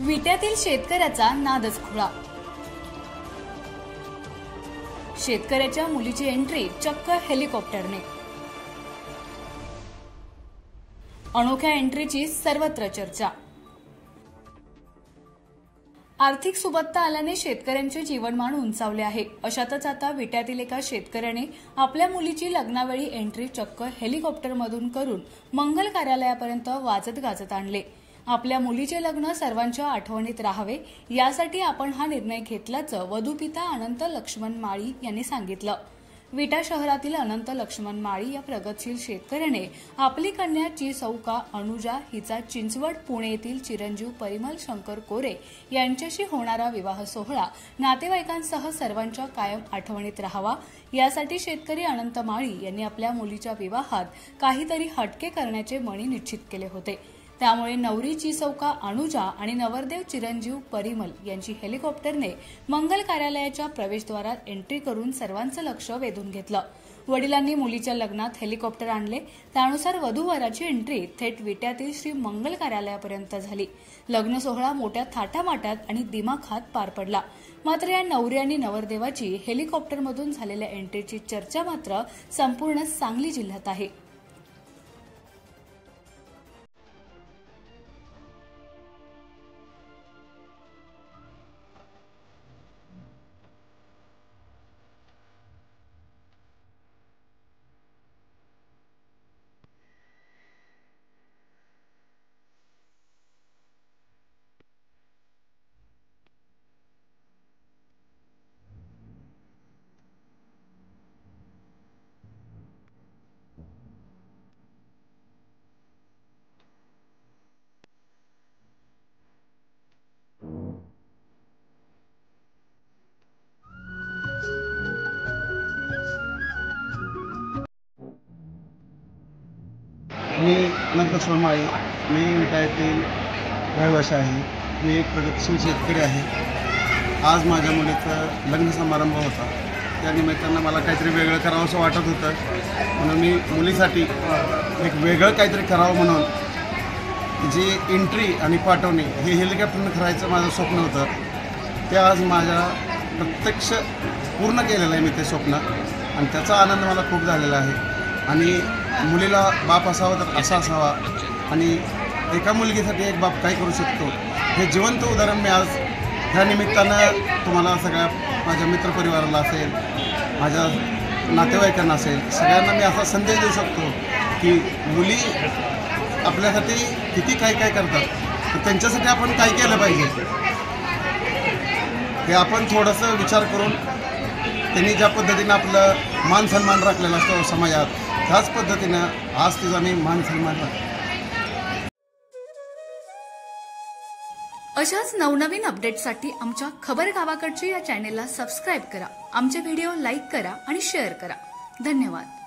विट्यातील शेतकऱ्याचा नादच खुळा। शेतकऱ्याच्या मुलीची एंट्री चक्क हेलिकॉप्टरने। अनोख्या एंट्रीची सर्वत्र चर्चा। आर्थिक सुबत्ता आल्याने शेतकऱ्यांचे जीवनमान उंचावले आहे। अशातच आता विट्यातील एका शेतकऱ्याने आपल्या मुलीची लग्नावेळी एंट्री चक्क हेलिकॉप्टरमधून करून मंगल कार्यालयापर्यंत वाजत गाजत आणले। आपल्या मुलीचे लग्न सर्वांच्या आठवणीत राहावे यासाठी आपण हा निर्णय घेतल्याचं वधूपिता अनंत लक्ष्मण माळी यांनी सांगितलं। विटा शहरातील अनंत लक्ष्मण माळी या प्रगतशील शेतकऱ्याने आपली कन्या चिसौका अनुजा हिचा चिंचवड पुणे येथील चिरंजीव परिमल शंकर कोरे यांच्याशी होणारा विवाह सोहळा नातेवाईकांसह सर्वांच्या कायम आठवणीत राहावा यासाठी शेतकरी अनंत माळी यांनी आपल्या मुलीच्या विवाहात काहीतरी हटके करण्याचे मनी निश्चित केले होते। त्यामुळे नवरी चिसौका अनुजा आणि नवरदेव चिरंजीव परिमल यांची हेलिकॉप्टरने मंगल कार्यालयाच्या प्रवेशद्वारात एंट्री करून सर्वांचं लक्ष वेधून घेतलं। वडिलांनी मुलीच्या लग्नात हेलिकॉप्टर आणले, त्यानुसार वधूवराची एंट्री थेट विट्यातील श्री मंगल कार्यालयापर्यंत झाली। लग्न सोहळा मोठ्या थाटामाटात आणि दिमाखात पार पडला। मात्र या नवरी आणि नवरदेवाची हेलिकॉप्टरमधून झालेल्या एंट्रीची चर्चा मात्र संपूर्ण सांगली जिल्ह्यात आहे। मी अनंत लक्ष्मण माळी, मी विटा येथील रहिवासी आहे। मी एक प्रगतशील शेतकरी आहे। आज माझ्या मुलीचा लग्न समारंभ होता, त्या निमित्तानं मला काहीतरी वेगळं करावं असं वाटत होतं, म्हणून मी मुलीसाठी एक वेगळं काहीतरी करावं म्हणून जी एंट्री आणि पाठवणी हे हेलिकॉप्टरनं करायचं माझं स्वप्न होतं, ते आज माझ्या प्रत्यक्ष पूर्ण केलेलं आहे मी ते स्वप्न, आणि त्याचा आनंद मला खूप झालेला आहे। आणि मुलीला बाप असावा तर असा असावा, आणि एका मुलगीसाठी एक बाप काय करू शकतो हे जिवंत उदाहरण मी आज ह्या निमित्तानं तुम्हाला सगळ्या माझ्या मित्रपरिवाराला असेल, माझ्या नातेवाईकांना असेल, सगळ्यांना मी असा संदेश देऊ शकतो की मुली आपल्यासाठी किती काय काय करतात, तर त्यांच्यासाठी आपण काय केलं पाहिजे हे आपण थोडंसं विचार करून त्यांनी ज्या पद्धतीनं आपलं मान सन्मान राखलेला असतो समाजात, त्याच पद्धतीनं आज तिचा मी मान सन्मान राखतो। अशाच नवनवीन अपडेटसाठी आमच्या खबर गावाकडची या चॅनेलला सबस्क्राईब करा, आमचे व्हिडिओ लाईक करा आणि शेअर करा। धन्यवाद।